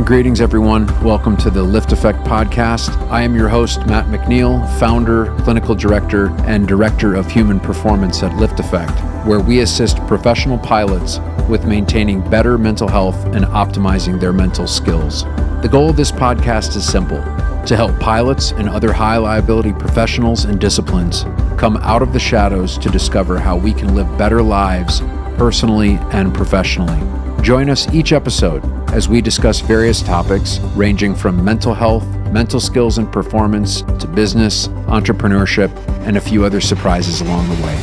Greetings, everyone. Welcome to the LiftAffect podcast. I am your host, Matt McNeil, founder, clinical director, and director of human performance at LiftAffect, where we assist professional pilots with maintaining better mental health and optimizing their mental skills. The goal of this podcast is simple: to help pilots and other high liability professionals and disciplines come out of the shadows to discover how we can live better lives personally and professionally. Join us each episode as we discuss various topics ranging from mental health, mental skills and performance, to business, entrepreneurship, and a few other surprises along the way.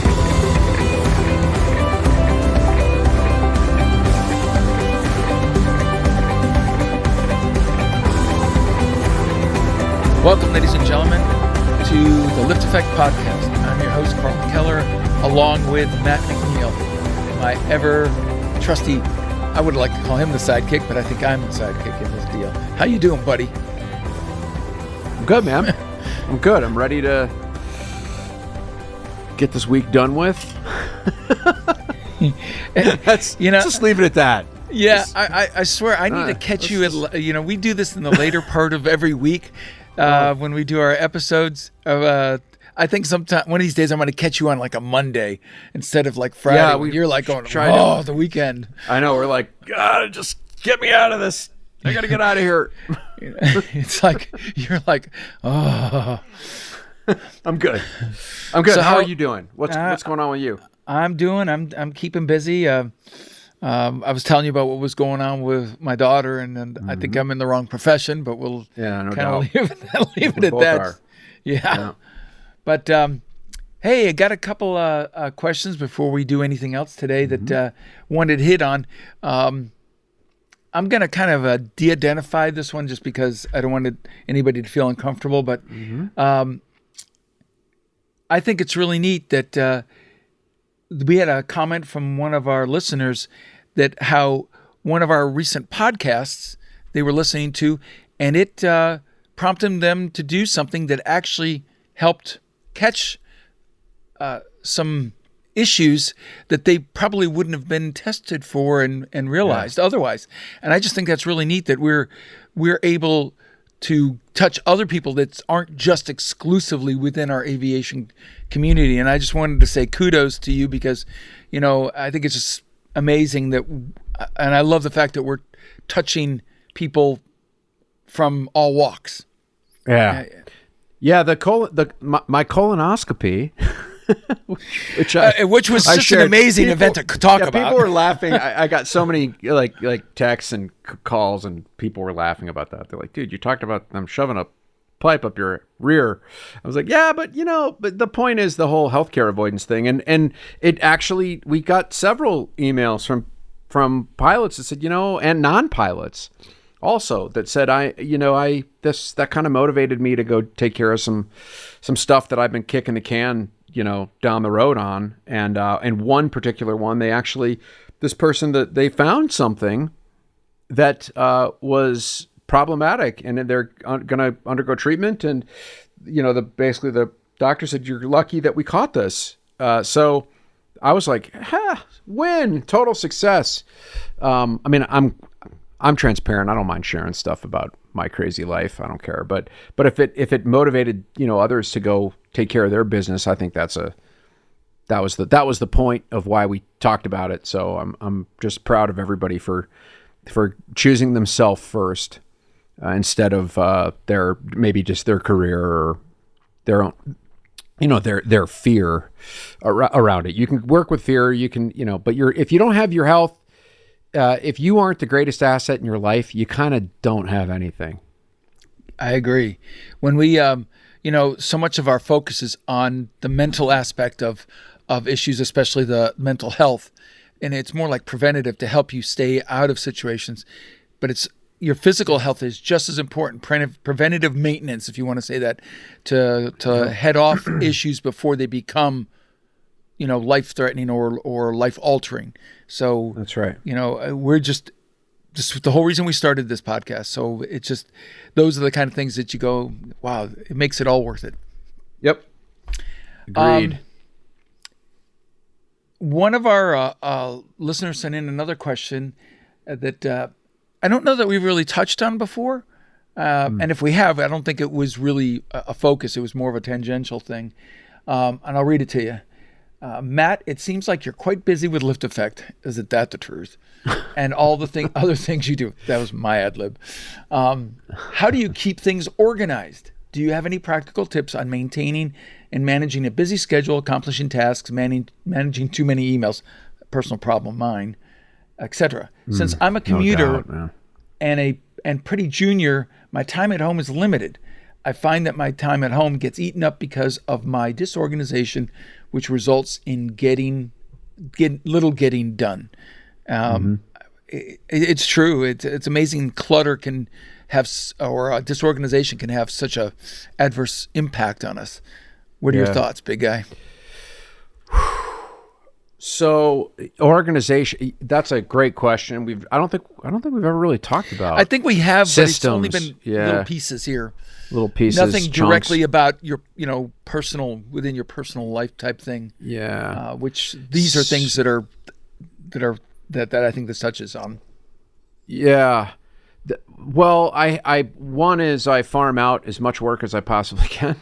Welcome, ladies and gentlemen, to the LiftAffect podcast. I'm your host, Karl Keller, along with Matt McNeil, my ever trusty, I would like to call him the sidekick, but I think I'm the sidekick in this deal. How you doing, buddy? I'm good, man. I'm good. I'm ready to get this week done with. Just leave it at that. Yeah, I swear I need to catch you at, we do this in the later part of every week when we do our episodes. I think sometime one of these days I'm going to catch you on like a Monday instead of like Friday. Yeah, you're like going, the weekend. I know. We're like, God, just get me out of this. I got to get out of here. It's like, you're like, oh. I'm good. So how are you doing? What's going on with you? I'm keeping busy. I was telling you about what was going on with my daughter, and I think I'm in the wrong profession, but we'll kind of leave it at that. Yeah. But, hey, I got a couple questions before we do anything else today that wanted to hit on. I'm going to kind of de-identify this one just because I don't want anybody to feel uncomfortable. But I think it's really neat that we had a comment from one of our listeners that how one of our recent podcasts they were listening to, and it prompted them to do something that actually helped catch some issues that they probably wouldn't have been tested for and realized otherwise. And I just think that's really neat that we're able to touch other people that aren't just exclusively within our aviation community. And I just wanted to say kudos to you because, I think it's just amazing that, and I love the fact that we're touching people from all walks. Yeah. Yeah, my colonoscopy, which was just an amazing event to talk about. People were laughing. I got so many like texts and calls, and people were laughing about that. They're like, "Dude, you talked about them shoving a pipe up your rear." I was like, "Yeah, but but the point is the whole healthcare avoidance thing." And it actually, we got several emails from pilots that said, and non-pilots also, that said, that kind of motivated me to go take care of some stuff that I've been kicking the can, down the road on. And one particular one, this person, that they found something that was problematic, and they're going to undergo treatment. And, basically the doctor said, "You're lucky that we caught this." So I was like, win, total success. I'm transparent. I don't mind sharing stuff about my crazy life. I don't care. But if it motivated, others to go take care of their business, I think that was the point of why we talked about it. So I'm just proud of everybody for choosing themselves first instead of their career or their own, their fear around it. You can work with fear. You can, but if you don't have your health, if you aren't the greatest asset in your life, you kind of don't have anything. I agree. When we, so much of our focus is on the mental aspect of issues, especially the mental health, and it's more like preventative to help you stay out of situations. But your physical health is just as important, preventative maintenance, if you want to say that, to head off issues before they become life-threatening or life-altering. So that's right. We're just the whole reason we started this podcast. So it's just, those are the kind of things that you go, wow, it makes it all worth it. Yep. Agreed. One of our listeners sent in another question that I don't know that we've really touched on before. And if we have, I don't think it was really a focus. It was more of a tangential thing. And I'll read it to you. Matt, it seems like you're quite busy with LiftAffect. Isn't that the truth? And all the other things you do. That was my ad lib. How do you keep things organized? Do you have any practical tips on maintaining and managing a busy schedule, accomplishing tasks, managing too many emails, personal problem of mine, etc.? Since I'm a commuter and pretty junior, my time at home is limited. I find that my time at home gets eaten up because of my disorganization, which results in getting done. It's true. It's amazing. Clutter can have, or disorganization can have such a adverse impact on us. What are your thoughts, big guy? So organization, that's a great question. I don't think we've ever really talked about. I think we have, systems. But it's only been little pieces here. Little pieces. Nothing chunks. directly about your, personal, within your personal life type thing. Yeah. Which these are things that I think this touches on. Yeah. Well, one is I farm out as much work as I possibly can.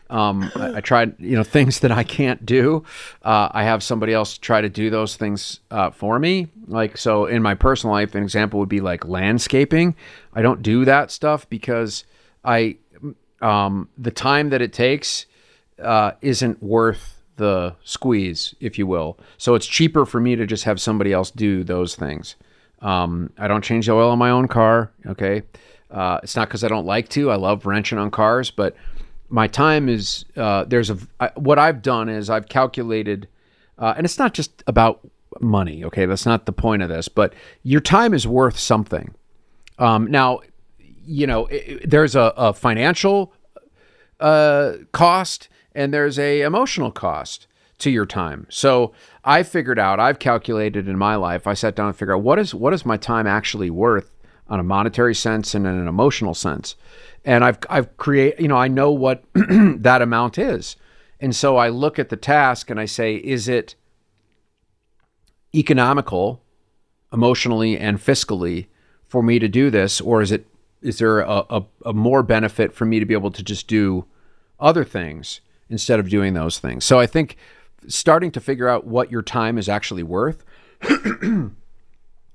I tried, things that I can't do. I have somebody else try to do those things for me. Like, so in my personal life, an example would be like landscaping. I don't do that stuff because the time that it takes isn't worth the squeeze, if you will. So it's cheaper for me to just have somebody else do those things. I don't change the oil in my own car. Okay. It's not because I don't like to. I love wrenching on cars, but my time is, what I've done is I've calculated, and it's not just about money. Okay. That's not the point of this, but your time is worth something. Now, there's a financial, cost and there's a emotional cost to your time. So I've calculated in my life, I sat down and figured out what is my time actually worth on a monetary sense and in an emotional sense. And I've created, I know what that amount is. And so I look at the task and I say, is it economical, emotionally and fiscally for me to do this? Or is there a more benefit for me to be able to just do other things instead of doing those things? So I think starting to figure out what your time is actually worth,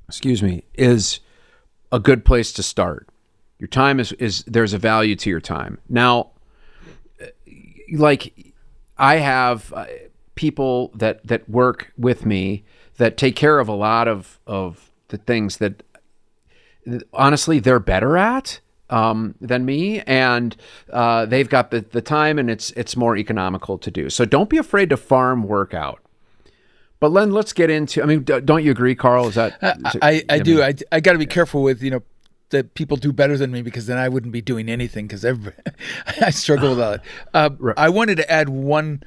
excuse me, is a good place to start. Your time is there's a value to your time. Now, like I have people that work with me that take care of a lot of the things that honestly they're better at than me, and they've got the time, and it's more economical to do. So don't be afraid to farm work out. But let's get into. I mean, don't you agree, Karl? I do. I got to be careful with that people do better than me, because then I wouldn't be doing anything, because I struggle with that. Right. I wanted to add one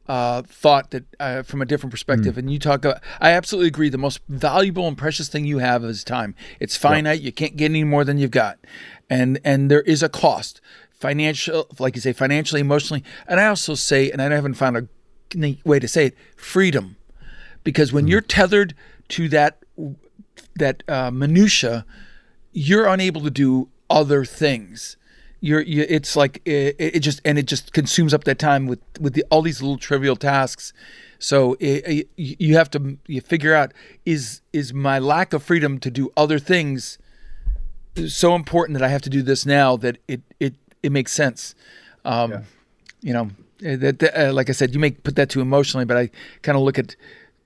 thought that from a different perspective, and you talk about. I absolutely agree. The most valuable and precious thing you have is time. It's finite. Yep. You can't get any more than you've got, and there is a cost, financial, like you say, financially, emotionally, and I also say, and I haven't found a neat way to say it, freedom, because when you're tethered to that minutia, you're unable to do other things. It's like it just consumes up that time with all these little trivial tasks. So you have to figure out, is my lack of freedom to do other things so important that I have to do this now that it makes sense. Like I said, you may put that too emotionally, but I kind of look at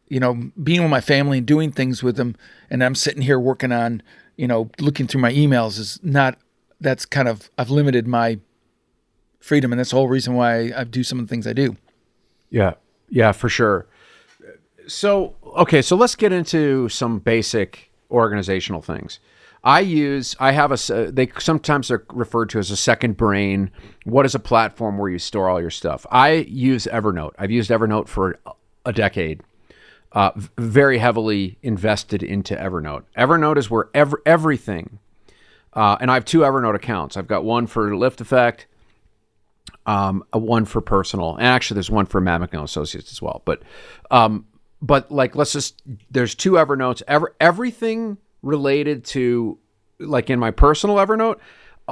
being with my family and doing things with them, and I'm sitting here working on looking through my emails is not. That's kind of, I've limited my freedom, and that's the whole reason why I do some of the things I do. Yeah, for sure. So, okay, so let's get into some basic organizational things. They sometimes are referred to as a second brain. What is a platform where you store all your stuff? I use Evernote. I've used Evernote for a decade. Very heavily invested into Evernote. Evernote is where everything. And I have two Evernote accounts. I've got one for LiftAffect, one for personal, and actually there's one for Matt and Karl Associates as well. But like, there's two Evernotes. Everything related to like in my personal Evernote,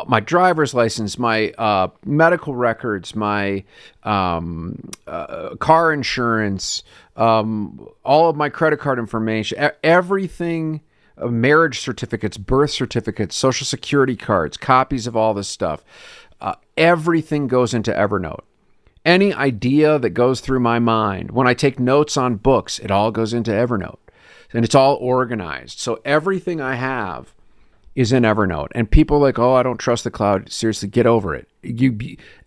my driver's license, my medical records, my car insurance, all of my credit card information, everything, marriage certificates, birth certificates, social security cards, copies of all this stuff, everything goes into Evernote. Any idea that goes through my mind, when I take notes on books, it all goes into Evernote. And it's all organized. So everything I have is in Evernote. And people are like, oh, I don't trust the cloud. Seriously, get over it.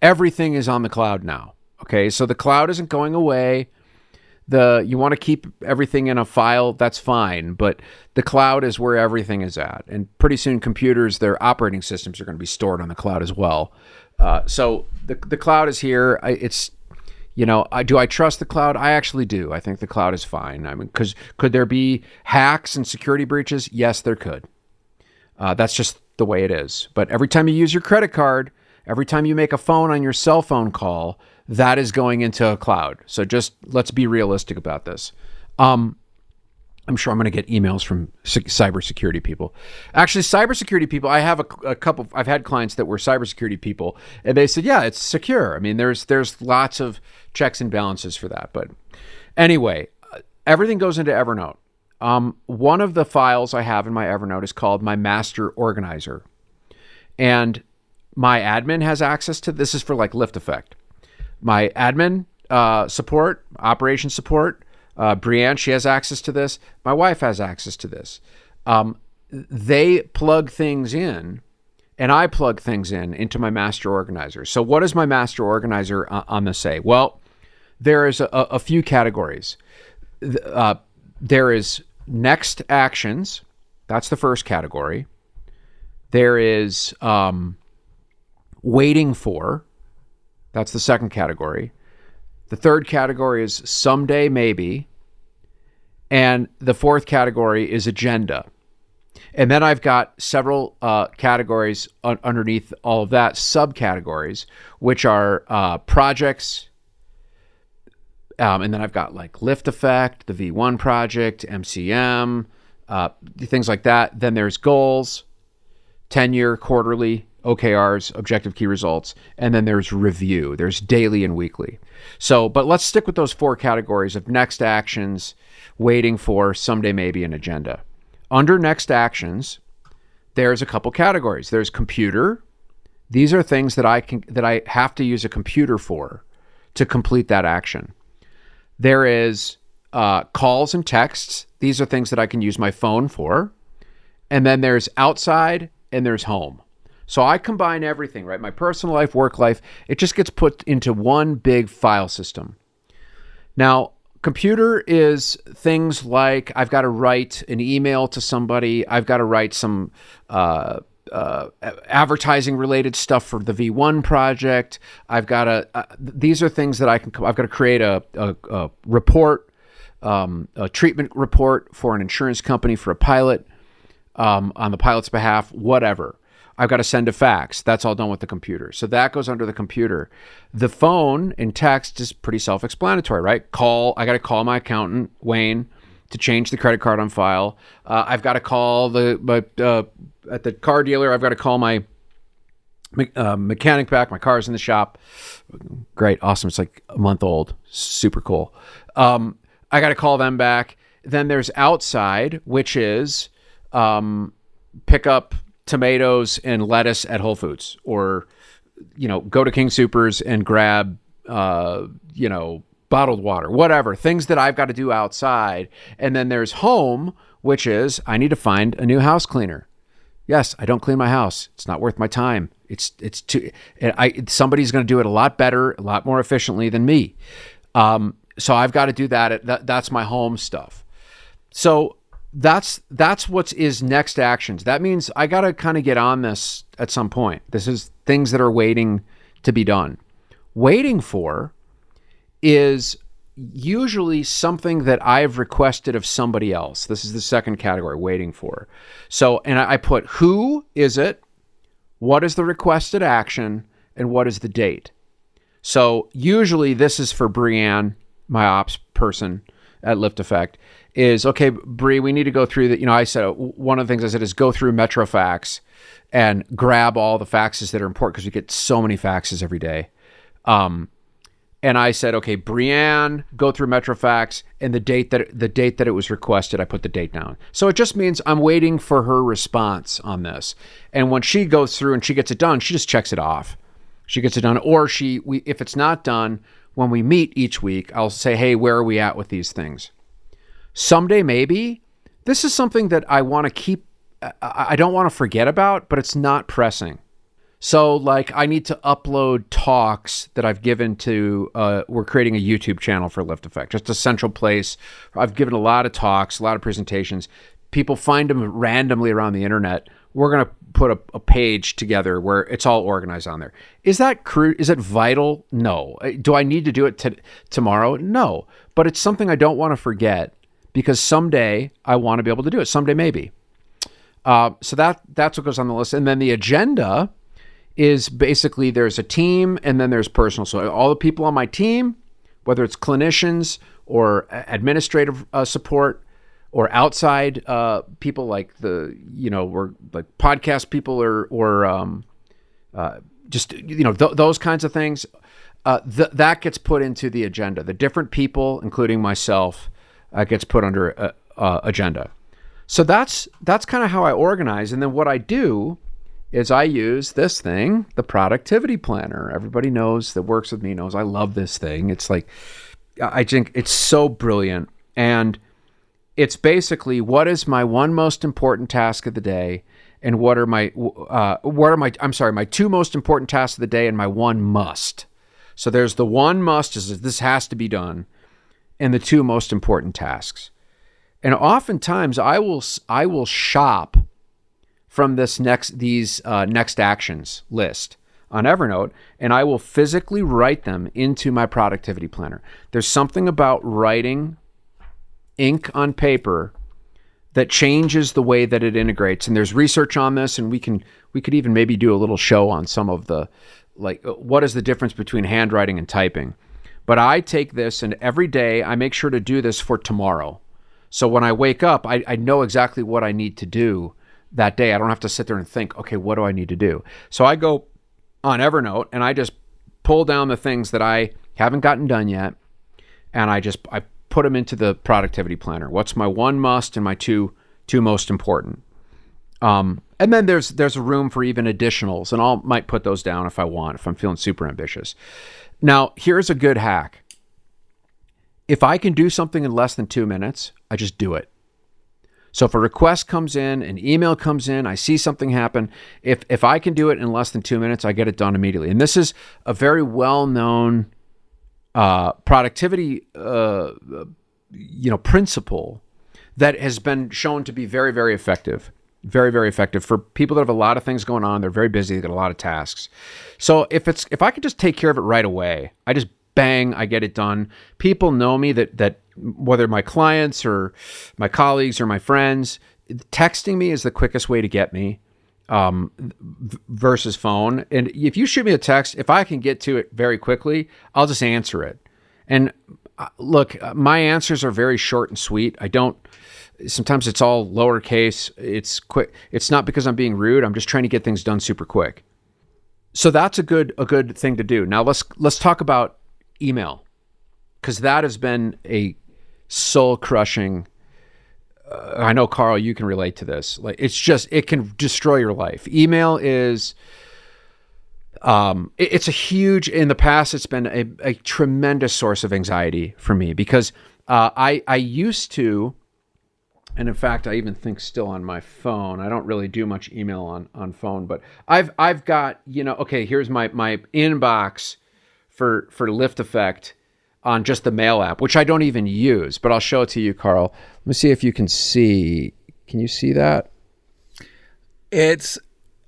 Everything is on the cloud now. Okay, so the cloud isn't going away. You want to keep everything in a file, that's fine. But the cloud is where everything is at. And pretty soon computers, their operating systems are going to be stored on the cloud as well. So the cloud is here. Do I trust the cloud? I actually do. I think the cloud is fine. I mean, because could there be hacks and security breaches? Yes, there could. That's just the way it is. But every time you use your credit card, every time you make a phone on your cell phone call, that is going into a cloud. So just let's be realistic about this. I'm sure I'm going to get emails from cybersecurity people. Actually, cybersecurity people, I have a couple, I've had clients that were cybersecurity people, and they said, yeah, it's secure. I mean, there's lots of checks and balances for that. But anyway, everything goes into Evernote. One of the files I have in my Evernote is called my master organizer. And my admin has access to this. Is for like LiftAffect. My admin support, operation support, Brianne, she has access to this. My wife has access to this. They plug things in, and I plug things into my master organizer. So what does my master organizer on this say? Well, there is a few categories. There is next actions. That's the first category. There is waiting for. That's the second category. The third category is someday, maybe. And the fourth category is agenda. And then I've got several categories underneath all of that, subcategories, which are projects. And then I've got like LiftAffect, the V1 project, MCM, things like that. Then there's goals, 10-year, quarterly, OKRs, objective key results, and then there's review. There's daily and weekly. So, but let's stick with those four categories of next actions, waiting for, someday maybe, and agenda. Under next actions, there's a couple categories. There's computer. These are things that I have to use a computer for to complete that action. There is calls and texts. These are things that I can use my phone for. And then there's outside and there's home. So I combine everything, right? My personal life, work life, it just gets put into one big file system. Now, computer is things like I've got to write an email to somebody. I've got to write some advertising related stuff for the V1 project. I've got to, these are things that I've got to create a report, a treatment report for an insurance company for a pilot, on the pilot's behalf, whatever. I've got to send a fax. That's all done with the computer. So that goes under the computer. The phone and text is pretty self-explanatory, right? I got to call my accountant, Wayne, to change the credit card on file. I've got to call at the car dealer. I've got to call my mechanic back. My car's in the shop. Great. Awesome. It's like a month old. Super cool. I got to call them back. Then there's outside, which is pick up tomatoes and lettuce at Whole Foods, or, go to King Soopers and grab, bottled water, whatever, things that I've got to do outside. And then there's home, which is I need to find a new house cleaner. Yes, I don't clean my house. It's not worth my time. It's too, somebody's going to do it a lot better, a lot more efficiently than me. So I've got to do that. That's my home stuff. So that's what is next actions. That means I got to kind of get on this at some point. This is things that are waiting to be done. Waiting for is usually something that I've requested of somebody else. This is the second category, waiting for. So, and I put who is it, what is the requested action, and what is the date. So usually this is for Brianne, my ops person, at LiftAffect is, okay, Bree, we need to go through the, I said, one of the things I said is go through MetroFax and grab all the faxes that are important because we get so many faxes every day. And I said, okay, Brianne, go through MetroFax, and the date that it was requested, I put the date down. So it just means I'm waiting for her response on this. And when she goes through and she gets it done, she just checks it off. She gets it done, or if it's not done, when we meet each week, I'll say, hey, where are we at with these things? Someday, maybe. This is something that I want to keep, I don't want to forget about, but it's not pressing. So like I need to upload talks that I've given to, we're creating a YouTube channel for LiftAffect, just a central place. I've given a lot of talks, a lot of presentations. People find them randomly around the internet. We're going to put a page together where it's all organized on there. Is that Is it vital? No. Do I need to do it tomorrow? No. But it's something I don't want to forget because someday I want to be able to do it. Someday maybe. So that's what goes on the list. And then the agenda is basically there's a team and then there's personal. So all the people on my team, whether it's clinicians or administrative support or outside people like we're like podcast people or just, those kinds of things, that gets put into the agenda. The different people, including myself, gets put under agenda. So that's kind of how I organize. And then what I do is I use this thing, the productivity planner. Everybody knows that works with me knows I love this thing. It's like, I think it's so brilliant. And it's basically what is my one most important task of the day and what are my two most important tasks of the day and my one must. So there's the one must is this has to be done and the two most important tasks. And oftentimes I will shop from these next actions list on Evernote, and I will physically write them into my productivity planner. There's something about writing ink on paper that changes the way that it integrates. And there's research on this, and we could even maybe do a little show on some of the, like, what is the difference between handwriting and typing. But I take this, and every day I make sure to do this for tomorrow. So when I wake up, I know exactly what I need to do that day. I don't have to sit there and think, okay, what do I need to do? So I go on Evernote and I just pull down the things that I haven't gotten done yet. And I put them into the productivity planner. What's my one must and my two most important? And then there's a room for even additionals, and I might put those down if I want, if I'm feeling super ambitious. Now, here's a good hack. If I can do something in less than 2 minutes, I just do it. So if a request comes in, an email comes in, I see something happen, if I can do it in less than 2 minutes, I get it done immediately. And this is a very well-known productivity principle that has been shown to be very, very effective. Very, very effective for people that have a lot of things going on. They're very busy. They got a lot of tasks. So if I could just take care of it right away, I just bang, I get it done. People know me that whether my clients or my colleagues or my friends, texting me is the quickest way to get me versus phone. And if you shoot me a text, if I can get to it very quickly, I'll just answer it. And look, my answers are very short and sweet. Sometimes it's all lowercase. It's quick. It's not because I'm being rude. I'm just trying to get things done super quick. So that's a good thing to do. Now let's talk about email, because that has been a soul crushing. I know, Karl, you can relate to this. Like, it can destroy your life. Email is, it's a huge, in the past, it's been a tremendous source of anxiety for me because I used to, and in fact, I even think still on my phone, I don't really do much email on phone, but I've got, okay, here's my inbox for LiftAffect on just the mail app, which I don't even use, but I'll show it to you, Karl. Let me see if you can see. Can you see that? It's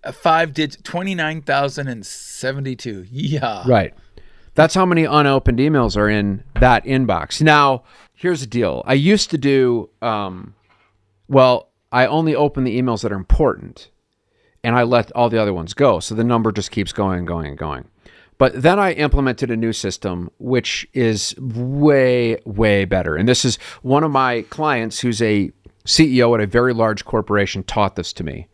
a 5-digit, 29,072. Yeah. Right. That's how many unopened emails are in that inbox. Now, here's the deal. I used to do, I only open the emails that are important, and I let all the other ones go. So the number just keeps going and going and going. But then I implemented a new system, which is way, way better. And this is one of my clients who's a CEO at a very large corporation taught this to me.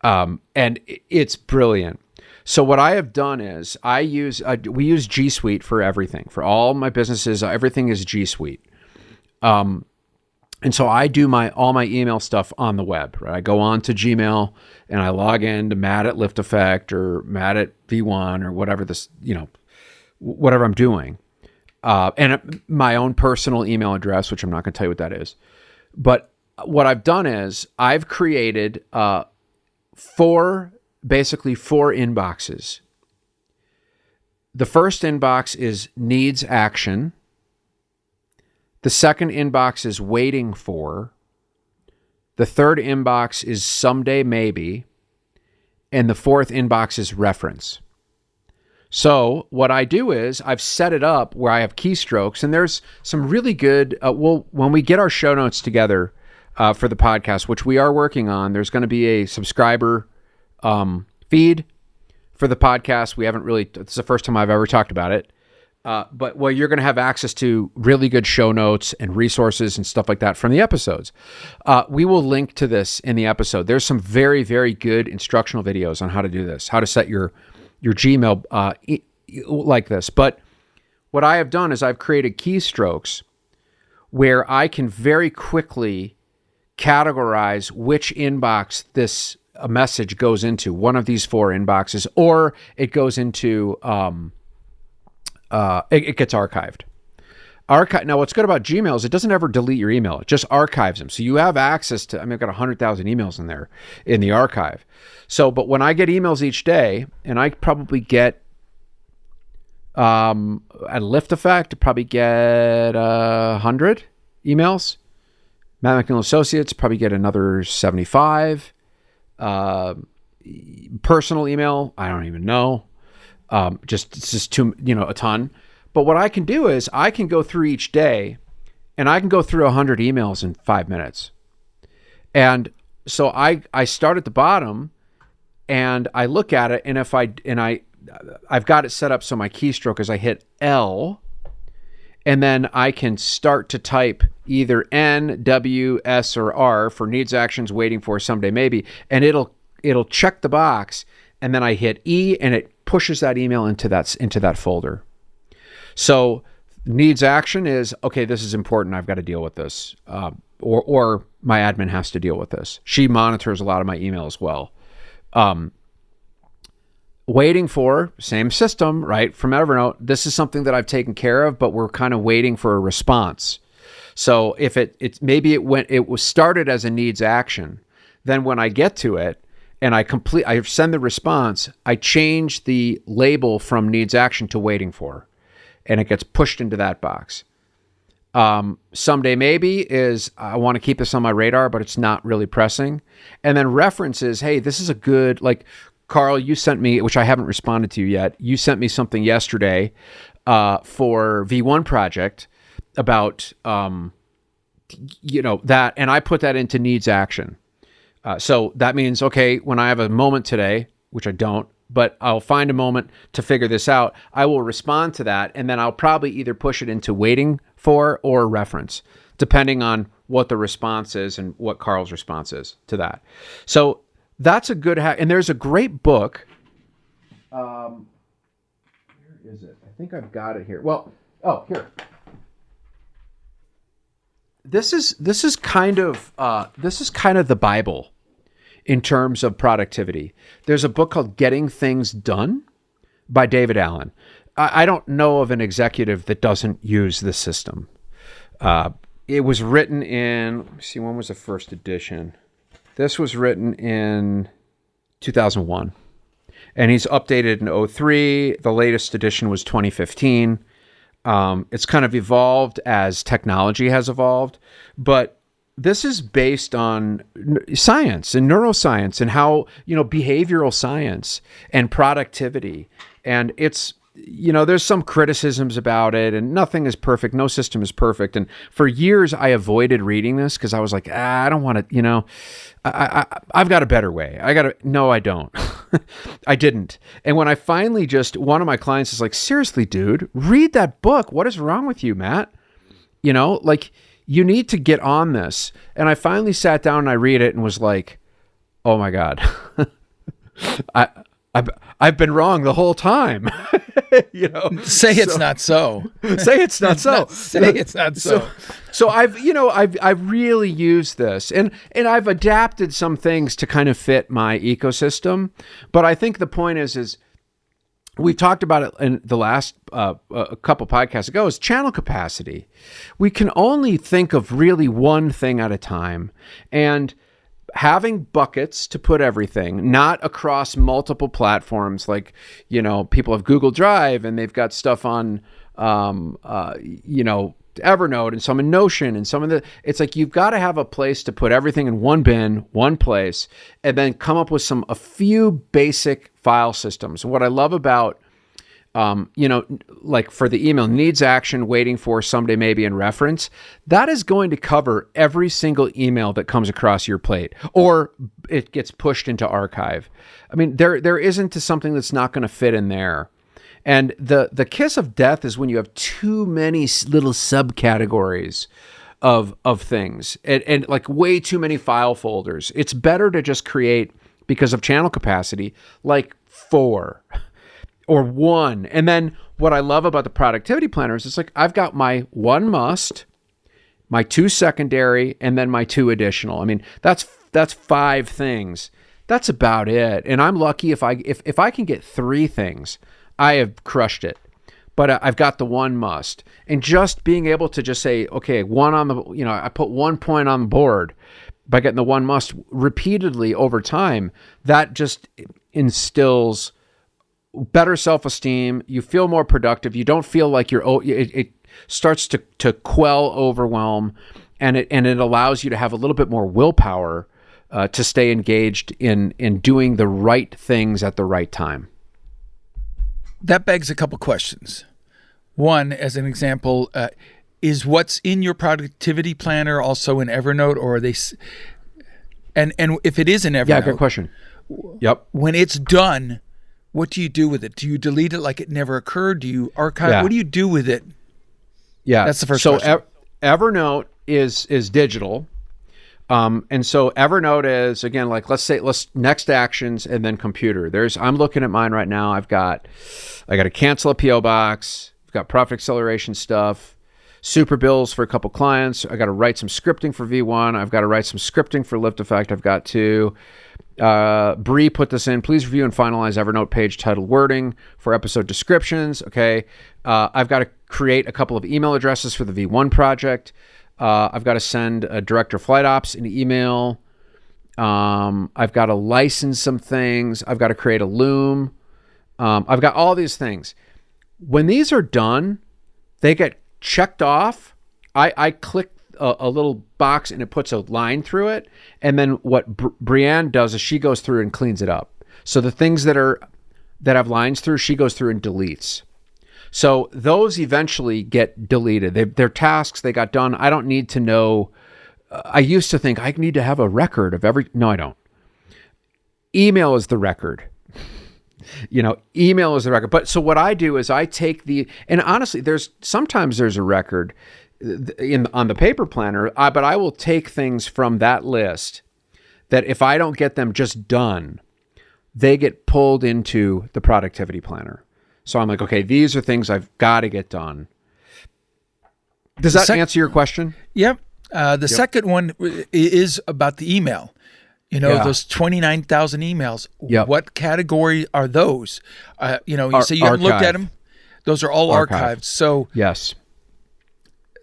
And it's brilliant. So what I have done is we use G Suite for everything. For all my businesses, everything is G Suite. And so I do all my email stuff on the web, right? I go on to Gmail and I log in to Matt at LiftAffect or Matt at V1 or whatever whatever I'm doing. And my own personal email address, which I'm not going to tell you what that is. But what I've done is I've created four inboxes. The first inbox is needs action. The second inbox is waiting for. The third inbox is someday maybe. And the fourth inbox is reference. So what I do is I've set it up where I have keystrokes, and there's some really good, when we get our show notes together for the podcast, which we are working on, there's going to be a subscriber feed for the podcast. We haven't really, it's the first time I've ever talked about it. But you're going to have access to really good show notes and resources and stuff like that from the episodes. We will link to this in the episode. There's some very, very good instructional videos on how to do this, how to set your Gmail like this. But what I have done is I've created keystrokes where I can very quickly categorize which inbox a message goes into, one of these four inboxes, or it goes into... it gets archived. Now, what's good about Gmail is it doesn't ever delete your email. It just archives them. So you have access to, I've got 100,000 emails in there in the archive. So, but when I get emails each day, and I probably get, at LiftAffect, probably get 100 emails. Matt and Associates probably get another 75. Personal email, I don't even know. It's just too, a ton. But what I can do is I can go through each day and I can go through 100 emails in 5 minutes. And so I start at the bottom and I look at it, and I've got it set up so my keystroke is I hit L, and then I can start to type either N, W, S, or R for needs, actions, waiting for, someday maybe, and it'll check the box, and then I hit E and it pushes that email into that folder. So needs action is, okay, this is important. I've got to deal with this. Or my admin has to deal with this. She monitors a lot of my email as well. Waiting for, same system, right? From Evernote, this is something that I've taken care of, but we're kind of waiting for a response. So if it was started as a needs action, then when I get to it, and I send the response, I change the label from needs action to waiting for, and it gets pushed into that box. Someday maybe is, I want to keep this on my radar, but it's not really pressing. And then references, hey, this is a good, like, Karl, you sent me, which I haven't responded to yet, you sent me something yesterday for V1 project about, that, and I put that into needs action. So that means, okay, when I have a moment today, which I don't, but I'll find a moment to figure this out, I will respond to that, and then I'll probably either push it into waiting for or reference, depending on what the response is and what Karl's response is to that. So that's a good hack. And there's a great book. Where is it? I think I've got it here. Well, here. This is kind of the Bible in terms of productivity. There's a book called Getting Things Done by David Allen. I don't know of an executive that doesn't use this system. It was written in, let me see, when was the first edition? This was written in 2001. And he's updated in 2003. The latest edition was 2015. It's kind of evolved as technology has evolved. But this is based on science and neuroscience and how, behavioral science and productivity. And it's, there's some criticisms about it, and nothing is perfect. No system is perfect. And for years, I avoided reading this because I was like, I don't want to, I've got a better way. No, I don't. I didn't. And when I finally one of my clients is like, seriously, dude, read that book. What is wrong with you, Matt? You know, like, you need to get on this. And I finally sat down and I read it and was like, oh my God, I've been wrong the whole time. You know, say it's not so. Say it's not so. Say it's not so. So I've really used this, and I've adapted some things to kind of fit my ecosystem. But I think the point is we've talked about it in the last a couple podcasts ago, is channel capacity. We can only think of really one thing at a time, and having buckets to put everything, not across multiple platforms. Like, you know, people have Google Drive and they've got stuff on, you know, Evernote and some in Notion and some of it's like, you've got to have a place to put everything in one bin, one place, and then come up with a few basic file systems. And what I love about, you know, like for the email, needs action, waiting for, someday maybe, and reference, that is going to cover every single email that comes across your plate, or it gets pushed into archive. I mean, there isn't something that's not going to fit in there. And the kiss of death is when you have too many little subcategories of things and like way too many file folders. It's better to just create, because of channel capacity, like 4 or 1. And then what I love about the productivity planner is it's like, I've got my 1 must, my 2 secondary, and then my 2 additional. I mean, that's 5 things. That's about it. And I'm lucky if I can get 3 things, I have crushed it. But I've got the 1 must. And just being able to just say, okay, I put 1 point on the board by getting the 1 must repeatedly over time, that just instills better self-esteem. You feel more productive. You don't feel like it starts to quell overwhelm, and it allows you to have a little bit more willpower to stay engaged in doing the right things at the right time. That begs a couple questions. One, as an example, is what's in your productivity planner also in Evernote, or are they? And if it is in Evernote, yeah, good question. Yep. When it's done, what do you do with it? Do you delete it like it never occurred? Do you archive? Yeah. What do you do with it? Yeah, that's the first question. Evernote is digital, and so Evernote is, again, like let's next actions and then computer. I'm looking at mine right now. I got to cancel a PO box. I've got profit acceleration stuff, super bills for a couple clients. I got to write some scripting for V1. I've got to write some scripting for LiftAffect. I've got to. Bree put this in. Please review and finalize Evernote page title wording for episode descriptions. Okay. I've got to create a couple of email addresses for the V1 project. I've got to send a director of flight ops an email. I've got to license some things. I've got to create a Loom. I've got all these things. When these are done, they get checked off. I click a little box and it puts a line through it. And then what Brianne does is she goes through and cleans it up. So the things that have lines through, she goes through and deletes. So those eventually get deleted. They're tasks, they got done. I don't need to know. I used to think I need to have a record of no, I don't. Email is the record. Email is the record. But so what I do is I take and honestly, sometimes there's a record on the paper planner, but I will take things from that list that if I don't get them just done, they get pulled into the productivity planner. So I'm like, okay, these are things I've got to get done. Does that answer your question? Yep. The second one is about the email. Those 29,000 emails. Yep. What category are those? You say you haven't looked at them. Those are all archived. So yes.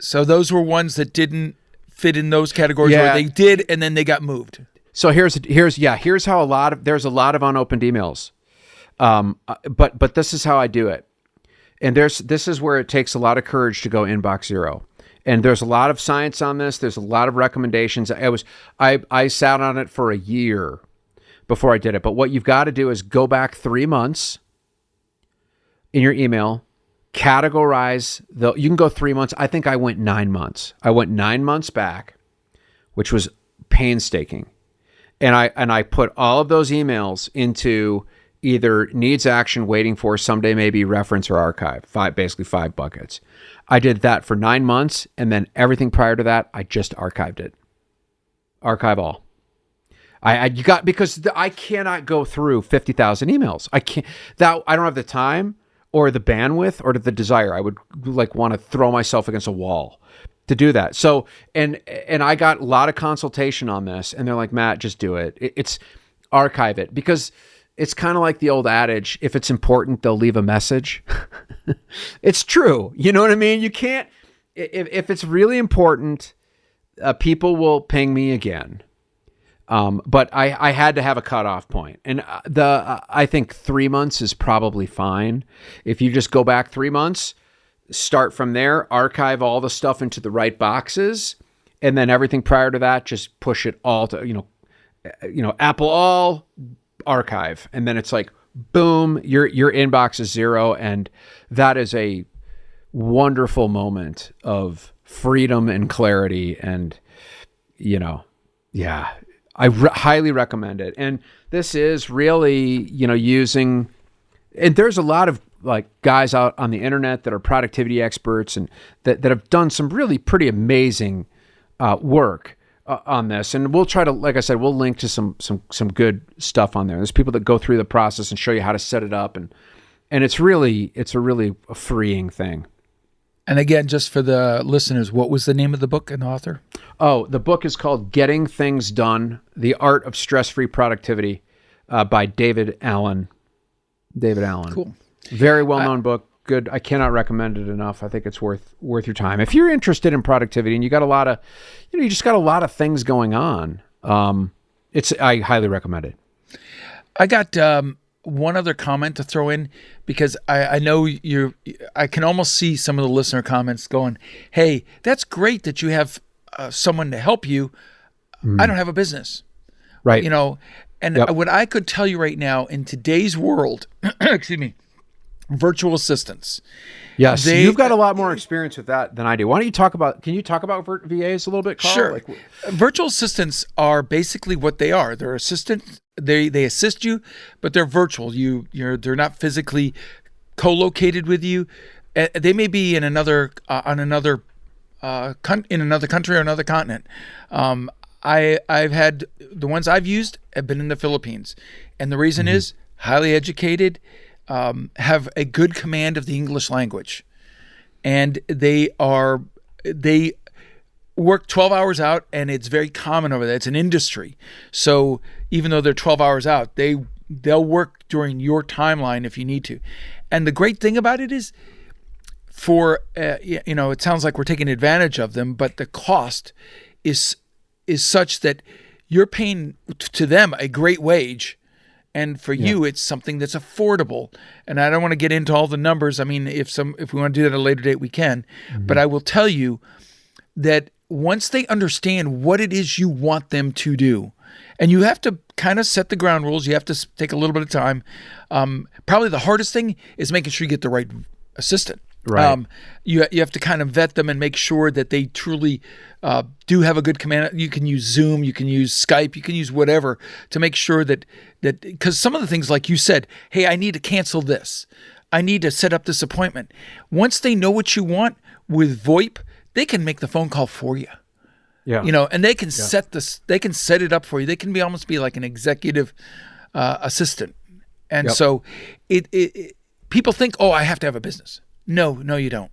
So those were ones that didn't fit in those categories, or they did, and then they got moved. So here's how there's a lot of unopened emails. But this is how I do it. And this is where it takes a lot of courage to go inbox zero. And there's a lot of science on this. There's a lot of recommendations. I sat on it for a year before I did it. But what you've got to do is go back 3 months in your email, categorize you can go 3 months. I think I went 9 months. I went 9 months back, which was painstaking. And I put all of those emails into either needs action, waiting for, someday maybe, reference, or archive. Basically 5 buckets. I did that for 9 months, and then everything prior to that, I just archived it. Archive all. Because I cannot go through 50,000 emails. I don't have the time or the bandwidth or the desire. I would want to throw myself against a wall to do that. So, and I got a lot of consultation on this, and they're like, Matt, just do it. It's archive it, because it's kind of like the old adage, if it's important, they'll leave a message. It's true. You know what I mean? You can't, if it's really important, people will ping me again. But I had to have a cutoff point, and I think 3 months is probably fine. If you just go back 3 months, start from there, archive all the stuff into the right boxes, and then everything prior to that, just push it all to Apple all, archive, and then it's like boom, your inbox is 0, and that is a wonderful moment of freedom and clarity, and yeah. I highly recommend it. And this is really, using, and there's a lot of guys out on the internet that are productivity experts and that have done some really pretty amazing work on this. And we'll try to, like I said, we'll link to some good stuff on there. There's people that go through the process and show you how to set it up. And it's a really freeing thing. And again, just for the listeners, what was the name of the book and author? Oh, the book is called Getting Things Done, The Art of Stress-Free Productivity by David Allen. David Allen. Cool. Very well-known book. Good. I cannot recommend it enough. I think it's worth your time. If you're interested in productivity and you got a lot of, you just got a lot of things going on, I highly recommend it. I got one other comment to throw in, because I know I can almost see some of the listener comments going, hey, that's great that you have someone to help you. I don't have a business. Right. And what I could tell you right now in today's world, excuse me, virtual assistants. Yes, you've got a lot more experience with that than I do. Why don't you talk about, can you talk about VAs a little bit, Karl? Sure. Virtual assistants are basically what they are. They're assistants. They assist you, but they're virtual. They're not physically co-located with you. They may be in another country or another continent. I've had the ones I've used have been in the Philippines, and the reason is highly educated, have a good command of the English language, and they work 12 hours out, and it's very common over there. It's an industry. So even though they're 12 hours out, they'll work during your timeline if you need to. And the great thing about it is, it sounds like we're taking advantage of them, but the cost is such that you're paying to them a great wage. And for you, it's something that's affordable. And I don't want to get into all the numbers. I mean, if we want to do that at a later date, we can. But I will tell you that once they understand what it is you want them to do, and you have to kind of set the ground rules, you have to take a little bit of time. Probably the hardest thing is making sure you get the right assistant. Right. You have to kind of vet them and make sure that they truly do have a good command. You can use Zoom, you can use Skype, you can use whatever to make sure that because some of the things, like you said, hey, I need to cancel this. I need to set up this appointment. Once they know what you want with VoIP, they can make the phone call for you. Yeah. And they can set this. They can set it up for you. They can almost be like an executive assistant. And so it people think, oh, I have to have a business. No, you don't.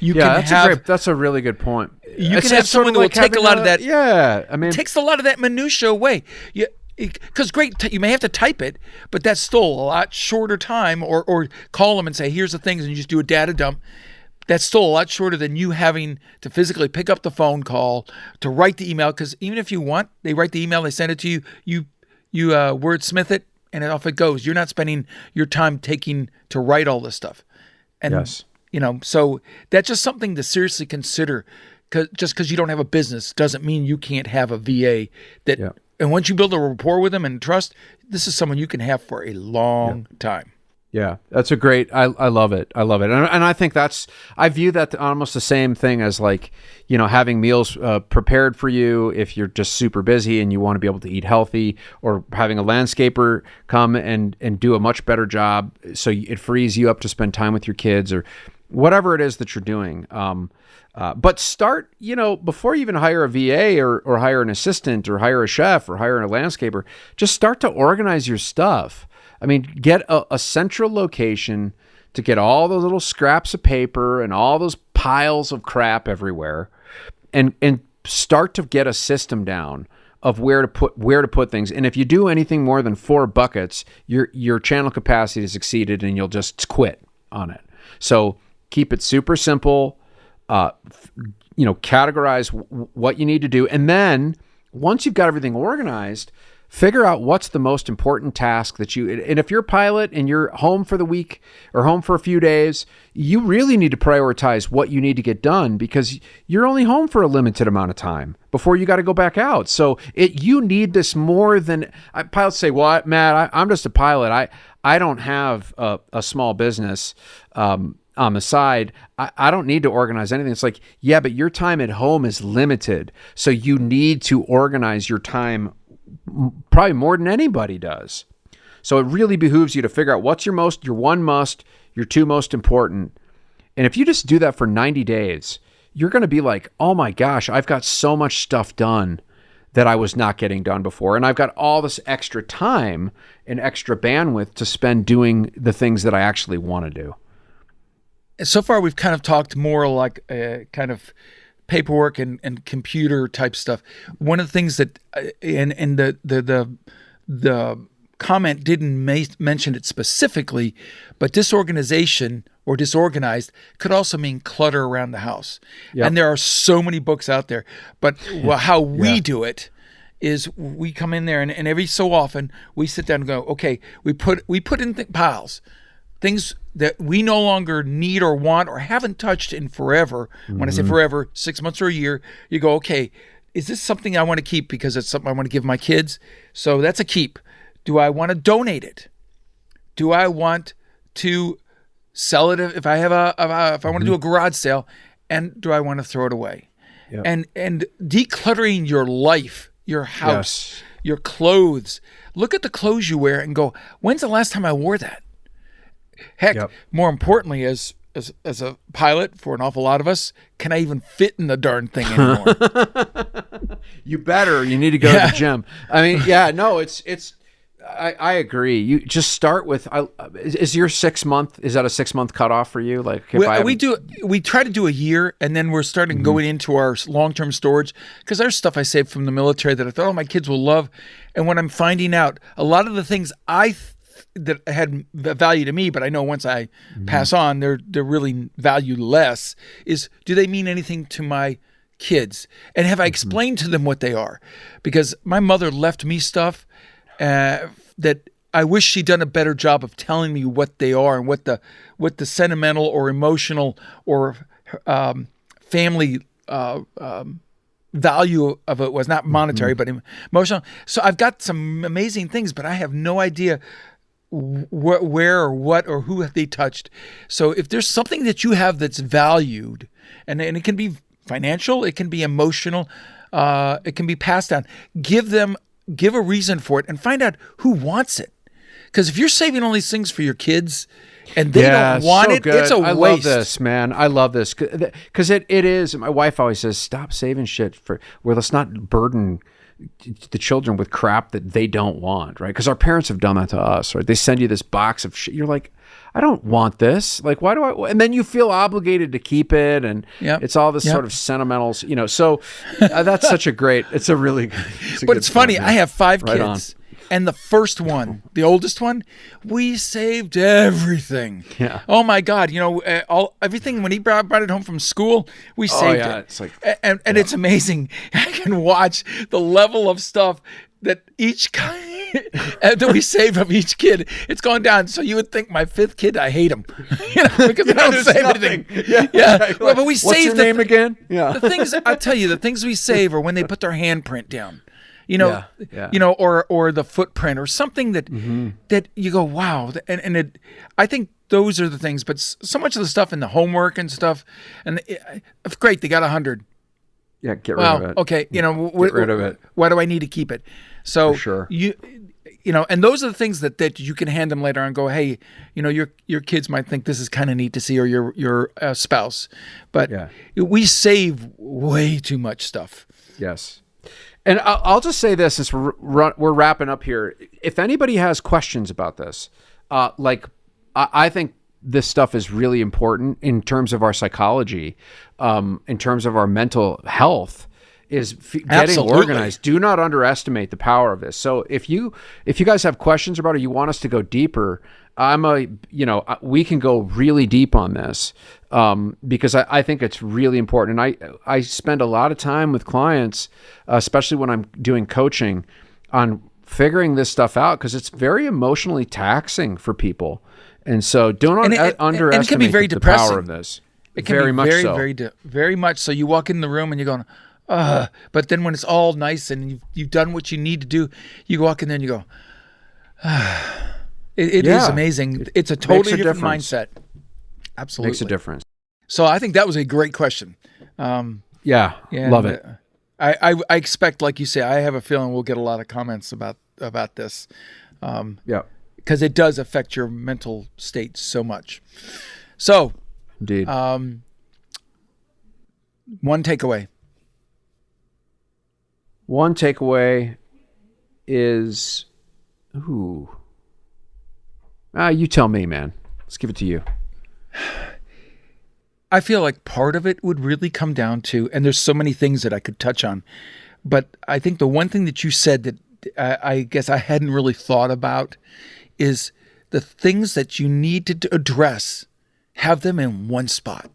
That's a really good point. You can have someone who will take a lot of that. Yeah, I mean, it takes a lot of that minutia away. Because you may have to type it, but that's still a lot shorter time. Or call them and say, here's the things, and you just do a data dump. That's still a lot shorter than you having to physically pick up the phone call, to write the email. Because even if you want, they write the email, they send it to you. You wordsmith it, and off it goes. You're not spending your time taking to write all this stuff. And, yes. So that's just something to seriously consider. Just because you don't have a business doesn't mean you can't have a VA that. Yeah. And once you build a rapport with them and trust, this is someone you can have for a long time. Yeah, that's a great. I love it. I love it, and I think I view that almost the same thing as like, having meals prepared for you if you're just super busy and you want to be able to eat healthy, or having a landscaper come and do a much better job so it frees you up to spend time with your kids or whatever it is that you're doing. But start, before you even hire a VA or hire an assistant or hire a chef or hire a landscaper, just start to organize your stuff. I mean, get a central location to get all those little scraps of paper and all those piles of crap everywhere, and start to get a system down of where to put things. And if you do anything more than 4 buckets, your channel capacity is exceeded and you'll just quit on it. So keep it super simple. Categorize what you need to do, and then once you've got everything organized, figure out what's the most important task and if you're a pilot and you're home for the week or home for a few days, you really need to prioritize what you need to get done, because you're only home for a limited amount of time before you got to go back out. So you need this more than pilots say, well, Matt, I'm just a pilot. I don't have a small business on the side. I don't need to organize anything. It's like, yeah, but your time at home is limited. So you need to organize your time probably more than anybody does. So it really behooves you to figure out what's your one must, your 2 most important. And if you just do that for 90 days, you're going to be like, oh my gosh, I've got so much stuff done that I was not getting done before. And I've got all this extra time and extra bandwidth to spend doing the things that I actually want to do. So far, we've kind of talked more like kind of paperwork and computer type stuff. One of the things that, and the comment didn't mention it specifically, but disorganization or disorganized could also mean clutter around the house. Yep. And there are so many books out there. But how we do it is we come in there and every so often we sit down and go, okay, we put in piles. Things that we no longer need or want or haven't touched in forever. When I say forever, 6 months or a year, you go, okay, is this something I want to keep because it's something I want to give my kids? So that's a keep. Do I want to donate it? Do I want to sell it if I have if I want to do a garage sale? And do I want to throw it away? Yep. And decluttering your life, your house, your clothes. Look at the clothes you wear and go, when's the last time I wore that? Heck, more importantly, as a pilot, for an awful lot of us, can I even fit in the darn thing anymore? You better. You need to go to the gym. I mean, I agree. You just start with. Is your 6 month? Is that a 6 month cutoff for you? Like, we try to do a year, and then we're starting going into our long term storage, because there's stuff I saved from the military that I thought, my kids will love, and when I'm finding out a lot of the things that had value to me, but I know once I pass on, they're really valued less, is, do they mean anything to my kids? And have I explained to them what they are? Because my mother left me stuff that I wish she'd done a better job of telling me what they are and what the sentimental or emotional or family value of it was. Not monetary, but emotional. So I've got some amazing things, but I have no idea where or what or who have they touched. So if there's something that you have that's valued, and it can be financial, it can be emotional, it can be passed down, give a reason for it and find out who wants it. Because if you're saving all these things for your kids and they don't want it, it's a waste. I love this, man. I love this because it is. My wife always says, stop saving shit let's not burden the children with crap that they don't want, right? Because our parents have done that to us, right? They send you this box of shit. You're like, I don't want this. Like, why do I? And then you feel obligated to keep it, and it's all this sort of sentimentals, So that's such a great. It's a really. But it's funny. I have 5 kids. And the first one, the oldest one, we saved everything. Yeah. Oh my God! Everything when he brought it home from school, we saved it. It's like, and it's amazing. I can watch the level of stuff that that we save of each kid. It's gone down. So you would think my 5th kid, I hate him, because I don't save anything. Yeah. Exactly. Well, but we save. What's your name again? Yeah. The things I tell you, the things we save are when they put their handprint down. or the footprint or something that you go, wow. And I think those are the things, but so much of the stuff in the homework and stuff, and great, they got 100. Yeah, get rid of it. Okay, get rid of it. Why do I need to keep it? So For sure. And those are the things that you can hand them later on and go, hey, your kids might think this is kind of neat to see, or your spouse. But we save way too much stuff. Yes. And I'll just say this as we're wrapping up here. If anybody has questions about this, I think this stuff is really important in terms of our psychology, in terms of our mental health, is getting organized. Do not underestimate the power of this. So if you guys have questions about it, you want us to go deeper, we can go really deep on this, because I think it's really important. And I spend a lot of time with clients, especially when I'm doing coaching, on figuring this stuff out, because it's very emotionally taxing for people. And so don't underestimate and it can be very the depressing. power of this. It can be very much so. You walk in the room and you're going, but then when it's all nice and you've done what you need to do, you walk in there and you go, It is amazing. It's a totally different mindset. Absolutely. Makes a difference. So I think that was a great question. Love it. I expect, like you say, I have a feeling we'll get a lot of comments about this. Because it does affect your mental state so much. So, indeed. One takeaway. One takeaway is, you tell me, man. Let's give it to you. I feel like part of it would really come down to, and there's so many things that I could touch on, but I think the one thing that you said that I guess I hadn't really thought about is the things that you need to address, have them in one spot.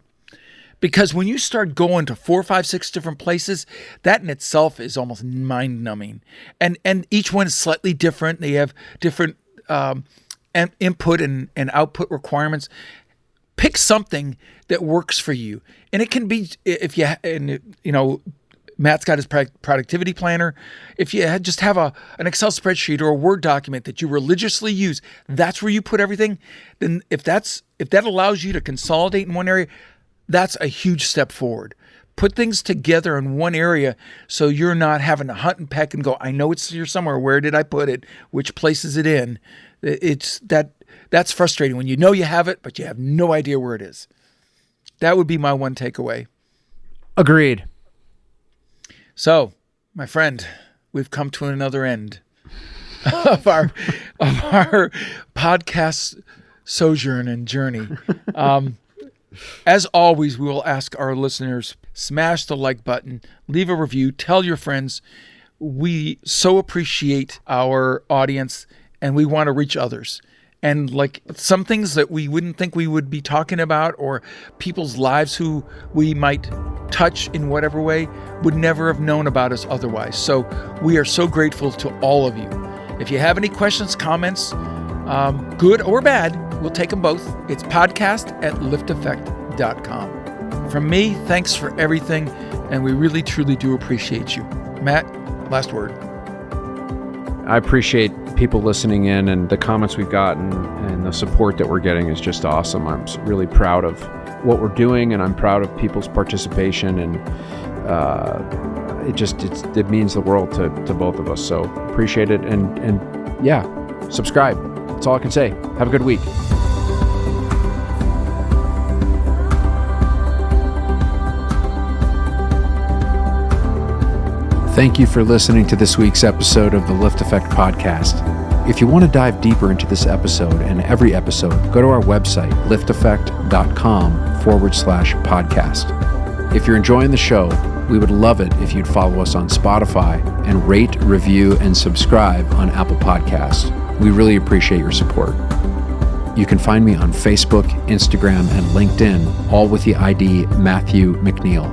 Because when you start going to 4, 5, 6 different places, that in itself is almost mind-numbing. And each one is slightly different. They have different input and output requirements. Pick something that works for you. And it can be, Matt's got his productivity planner. If you just have an Excel spreadsheet or a Word document that you religiously use, that's where you put everything. Then if that allows you to consolidate in one area, that's a huge step forward. Put things together in one area so you're not having to hunt and peck and go, I know it's here somewhere. Where did I put it? Which place is it in? That's frustrating when you know you have it, but you have no idea where it is. That would be my one takeaway. Agreed. So, my friend, we've come to another end of our podcast sojourn and journey. As always, we will ask our listeners, smash the like button, leave a review, tell your friends. We so appreciate our audience, and we want to reach others. And like some things that we wouldn't think we would be talking about, or people's lives who we might touch in whatever way, would never have known about us otherwise. So we are so grateful to all of you. If you have any questions, comments, good or bad, we'll take them both. It's podcast@LiftAffect.com. From me, thanks for everything, and we really, truly do appreciate you. Matt, last word. I appreciate people listening in, and the comments we've gotten and the support that we're getting is just awesome. I'm really proud of what we're doing, and I'm proud of people's participation, and it means the world to both of us. So appreciate it, and subscribe. That's all I can say. Have a good week. Thank you for listening to this week's episode of the LiftAffect podcast. If you want to dive deeper into this episode and every episode, go to our website, LiftAffect.com/podcast. If you're enjoying the show, we would love it if you'd follow us on Spotify and rate, review, and subscribe on Apple Podcasts. We really appreciate your support. You can find me on Facebook, Instagram, and LinkedIn, all with the ID Matthew McNeil.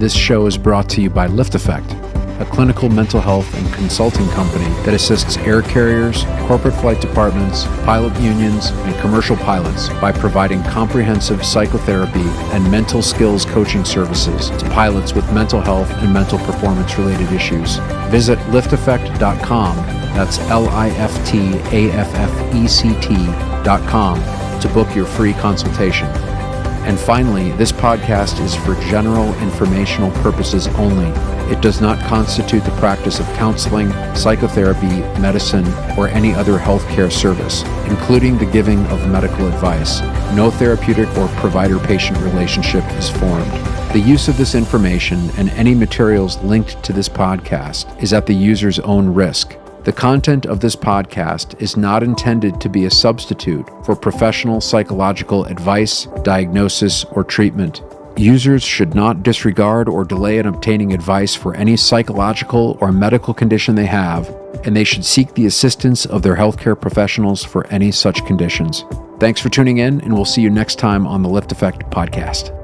This show is brought to you by LiftAffect, a clinical mental health and consulting company that assists air carriers, corporate flight departments, pilot unions, and commercial pilots by providing comprehensive psychotherapy and mental skills coaching services to pilots with mental health and mental performance-related issues. Visit LiftAffect.com, that's LiftAffect.com, to book your free consultation. And finally, this podcast is for general informational purposes only. It does not constitute the practice of counseling, psychotherapy, medicine, or any other healthcare service, including the giving of medical advice. No therapeutic or provider-patient relationship is formed. The use of this information and any materials linked to this podcast is at the user's own risk. The content of this podcast is not intended to be a substitute for professional psychological advice, diagnosis, or treatment. Users should not disregard or delay in obtaining advice for any psychological or medical condition they have, and they should seek the assistance of their healthcare professionals for any such conditions. Thanks for tuning in, and we'll see you next time on the LiftAffect podcast.